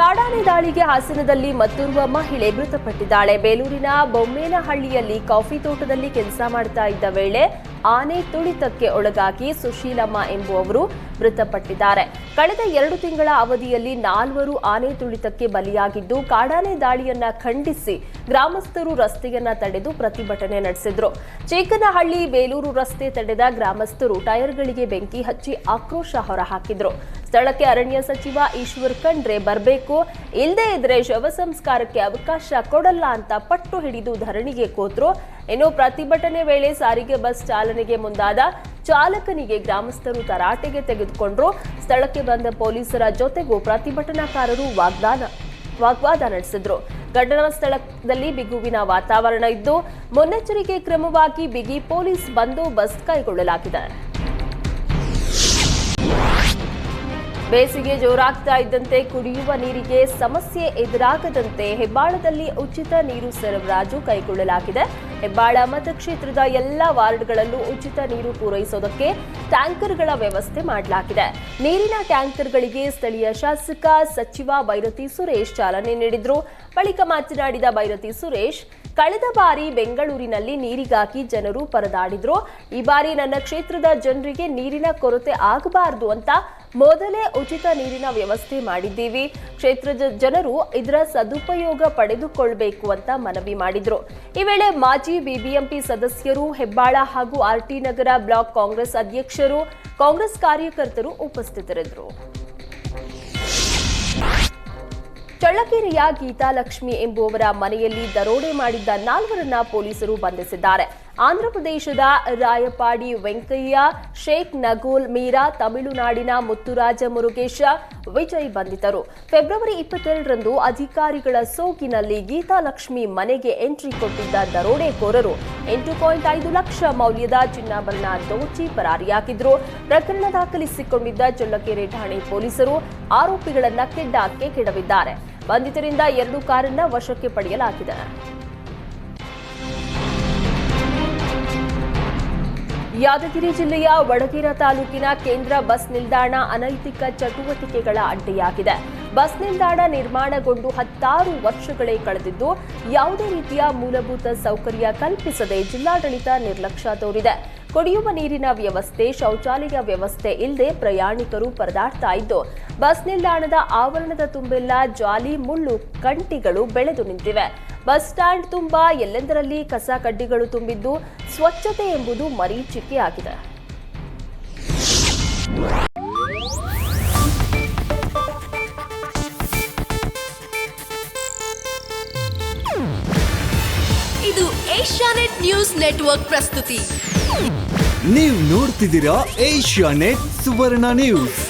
ಕಾಡಾನೆ ದಾಳಿಗೆ ಹಾಸನದಲ್ಲಿ ಮತ್ತೋರ್ವ ಮಹಿಳೆ ಮೃತಪಟ್ಟಿದ್ದಾಳೆ. ಬೇಲೂರಿನ ಬೊಮ್ಮೇನಹಳ್ಳಿಯಲ್ಲಿ ಕಾಫಿ ತೋಟದಲ್ಲಿ ಕೆಲಸ ಮಾಡ್ತಾ ಇದ್ದ ವೇಳೆ ಆನೆ ತುಳಿತಕ್ಕೆ ಒಳಗಾಗಿ ಸುಶೀಲಮ್ಮ ಎಂಬುವವರು ಮೃತಪಟ್ಟಿದ್ದಾರೆ. ಕಳೆದ 2 ತಿಂಗಳ ಅವಧಿಯಲ್ಲಿ 4 ಆನೆ ತುಳಿತಕ್ಕೆ ಬಲಿಯಾಗಿದ್ದು, ಕಾಡಾನೆ ದಾಳಿಯನ್ನ ಖಂಡಿಸಿ ಗ್ರಾಮಸ್ಥರು ರಸ್ತೆಯನ್ನ ತಡೆದು ಪ್ರತಿಭಟನೆ ನಡೆಸಿದ್ರು. ಚೇಕನಹಳ್ಳಿ ಬೇಲೂರು ರಸ್ತೆ ತಡೆದ ಗ್ರಾಮಸ್ಥರು ಟೈರ್ಗಳಿಗೆ ಬೆಂಕಿ ಹಚ್ಚಿ ಆಕ್ರೋಶ ಹೊರಹಾಕಿದ್ರು. ಸ್ಥಳಕ್ಕೆ ಅರಣ್ಯ ಸಚಿವ ಈಶ್ವರ್ ಖಂಡ್ರೆ ಬರಬೇಕು, ಇಲ್ಲದೇ ಇದ್ರೆ ಶವ ಸಂಸ್ಕಾರಕ್ಕೆ ಅವಕಾಶ ಕೊಡಲ್ಲ ಅಂತ ಪಟ್ಟು ಹಿಡಿದು ಧರಣಿಗೆ ಕೂತ್ರು. ಇನ್ನು ಪ್ರತಿಭಟನೆ ವೇಳೆ ಸಾರಿಗೆ ಬಸ್ ಚಾಲನೆಗೆ ಮುಂದಾದ ಚಾಲಕನಿಗೆ ಗ್ರಾಮಸ್ಥರು ತರಾಟೆಗೆ ತೆಗೆದುಕೊಂಡ್ರು. ಸ್ಥಳಕ್ಕೆ ಬಂದ ಪೊಲೀಸರ ಜೊತೆಗೂ ಪ್ರತಿಭಟನಾಕಾರರು ವಾಗ್ವಾದ ನಡೆಸಿದ್ರು. ಘಟನಾ ಸ್ಥಳದಲ್ಲಿ ಬಿಗುವಿನ ವಾತಾವರಣ ಇದ್ದು, ಮುನ್ನೆಚ್ಚರಿಕೆ ಕ್ರಮವಾಗಿ ಬಿಗಿ ಪೊಲೀಸ್ ಬಂದೋಬಸ್ತ್ ಕೈಗೊಳ್ಳಲಾಗಿದೆ. ಬೇಸಿಗೆ ಜೋರಾಗ್ತಾ ಇದ್ದಂತೆ ಕುಡಿಯುವ ನೀರಿಗೆ ಸಮಸ್ಯೆ ಎದುರಾಗದಂತೆ ಹೆಬ್ಬಾಳದಲ್ಲಿ ಉಚಿತ ನೀರು ಸರಬರಾಜು ಕೈಗೊಳ್ಳಲಾಗಿದೆ. ಹೆಬ್ಬಾಳ ಮತಕ್ಷೇತ್ರದ ಎಲ್ಲ ವಾರ್ಡ್ಗಳಲ್ಲೂ ಉಚಿತ ನೀರು ಪೂರೈಸೋದಕ್ಕೆ ಟ್ಯಾಂಕರ್ಗಳ ವ್ಯವಸ್ಥೆ ಮಾಡಲಾಗಿದೆ. ನೀರಿನ ಟ್ಯಾಂಕರ್ಗಳಿಗೆ ಸ್ಥಳೀಯ ಶಾಸಕ ಸಚಿವ ಬೈರತಿ ಸುರೇಶ್ ಚಾಲನೆ ನೀಡಿದ್ರು. ಬಳಿಕ ಮಾತನಾಡಿದ ಬೈರತಿ ಸುರೇಶ್, ಕಳೆದ ಬಾರಿ ಬೆಂಗಳೂರಿನಲ್ಲಿ ನೀರಿಗಾಗಿ ಜನರು ಪರದಾಡಿದ್ರು. ಈ ಬಾರಿ ನನ್ನ ಕ್ಷೇತ್ರದ ಜನರಿಗೆ ನೀರಿನ ಕೊರತೆ ಆಗಬಾರದು ಅಂತ ಮೊದಲೇ ಉಚಿತ ನೀರಿನ ವ್ಯವಸ್ಥೆ ಮಾಡಿದ್ದೀವಿ. ಕ್ಷೇತ್ರದ ಜನರು ಇದರ ಸದುಪಯೋಗ ಪಡೆದುಕೊಳ್ಳಬೇಕು ಅಂತ ಮನವಿ ಮಾಡಿದ್ರು. ಈ ವೇಳೆ ಮಾಜಿ ಬಿಬಿಎಂಪಿ ಸದಸ್ಯರು, ಹೆಬ್ಬಾಳ ಹಾಗೂ ಆರ್ಟಿ ನಗರ ಬ್ಲಾಕ್ ಕಾಂಗ್ರೆಸ್ ಅಧ್ಯಕ್ಷರು, ಕಾಂಗ್ರೆಸ್ ಕಾರ್ಯಕರ್ತರು ಉಪಸ್ಥಿತರಿದ್ದರು. ಚಳ್ಳಕೆರೆಯ ಗೀತಾಲಕ್ಷ್ಮಿ ಎಂಬುವವರ ಮನೆಯಲ್ಲಿ ದರೋಡೆ ಮಾಡಿದ್ದ 4ರನ್ನ ಪೊಲೀಸರು ಬಂಧಿಸಿದ್ದಾರೆ. ಆಂಧ್ರಪ್ರದೇಶದ ರಾಯಪಾಡಿ ವೆಂಕಯ್ಯ, ಶೇಖ್ ನಗೋಲ್ ಮೀರಾ, ತಮಿಳುನಾಡಿನ ಮುತ್ತುರಾಜ ಮುರುಗೇಶ, ವಿಜಯ್ ಬಂಧಿತರು. ಫೆಬ್ರವರಿ 22ರಂದು ಅಧಿಕಾರಿಗಳ ಸೋಗಿನಲ್ಲಿ ಗೀತಾಲಕ್ಷ್ಮಿ ಮನೆಗೆ ಎಂಟ್ರಿ ಕೊಟ್ಟಿದ್ದ ದರೋಡೆಕೋರರು 8.5 ಲಕ್ಷ ಮೌಲ್ಯದ ಚಿನ್ನಾಭರಣ ದೋಚಿ ಪರಾರಿಯಾಗಿದ್ರು. ಪ್ರಕರಣ ದಾಖಲಿಸಿಕೊಂಡಿದ್ದ ಚಳ್ಳಕೆರೆ ಠಾಣೆ ಪೊಲೀಸರು ಆರೋಪಿಗಳನ್ನ ಕೆಡ್ಡಾಕ್ಕೆ ಕೆಡವಿದ್ದಾರೆ. ಬಂಧಿತರಿಂದ 2 ಕಾರನ್ನ ವಶಕ್ಕೆ ಪಡೆಯಲಾಗಿದೆ. ಯಾದಗಿರಿ ಜಿಲ್ಲೆಯ ವಡಗೇರಾ ತಾಲೂಕಿನ ಕೇಂದ್ರ ಬಸ್ ನಿಲ್ದಾಣ ಅನೈತಿಕ ಚಟುವಟಿಕೆಗಳ ಅಡ್ಡೆಯಾಗಿದೆ. ಬಸ್ ನಿಲ್ದಾಣ ನಿರ್ಮಾಣಗೊಂಡು 16 ವರ್ಷಗಳೇ ಕಳೆದಿದ್ದು, ಯಾವುದೇ ರೀತಿಯ ಮೂಲಭೂತ ಸೌಕರ್ಯ ಕಲ್ಪಿಸದೆ ಜಿಲ್ಲಾಡಳಿತ ನಿರ್ಲಕ್ಷ್ಯ ತೋರಿದೆ. ಕುಡಿಯುವ ನೀರಿನ ವ್ಯವಸ್ಥೆ, ಶೌಚಾಲಯ ವ್ಯವಸ್ಥೆ ಇಲ್ಲದೆ ಪ್ರಯಾಣಿಕರು ಪರದಾಡ್ತಾ ಇದ್ದು, ಬಸ್ ನಿಲ್ದಾಣದ ಆವರಣದ ತುಂಬೆಲ್ಲ ಜಾಲಿ ಮುಳ್ಳು ಕಂಟಿಗಳು ಬೆಳೆದು ನಿಂತಿವೆ. ಬಸ್ ಸ್ಟ್ಯಾಂಡ್ ತುಂಬಾ ಎಲ್ಲೆಂದರಲ್ಲಿ ಕಸ ಕಡ್ಡಿಗಳು ತುಂಬಿದ್ದು, ಸ್ವಚ್ಛತೆ ಎಂಬುದು ಮರೀಚಿಕೆಯಾಗಿದೆ. ಇದು ಏಷ್ಯಾನೆಟ್ ನ್ಯೂಸ್ ನೆಟ್ವರ್ಕ್ ಪ್ರಸ್ತುತಿ. ನೀವು ನೋಡ್ತಿದ್ದೀರಾ ಏಷ್ಯಾನೆಟ್ ಸುವರ್ಣ ನ್ಯೂಸ್.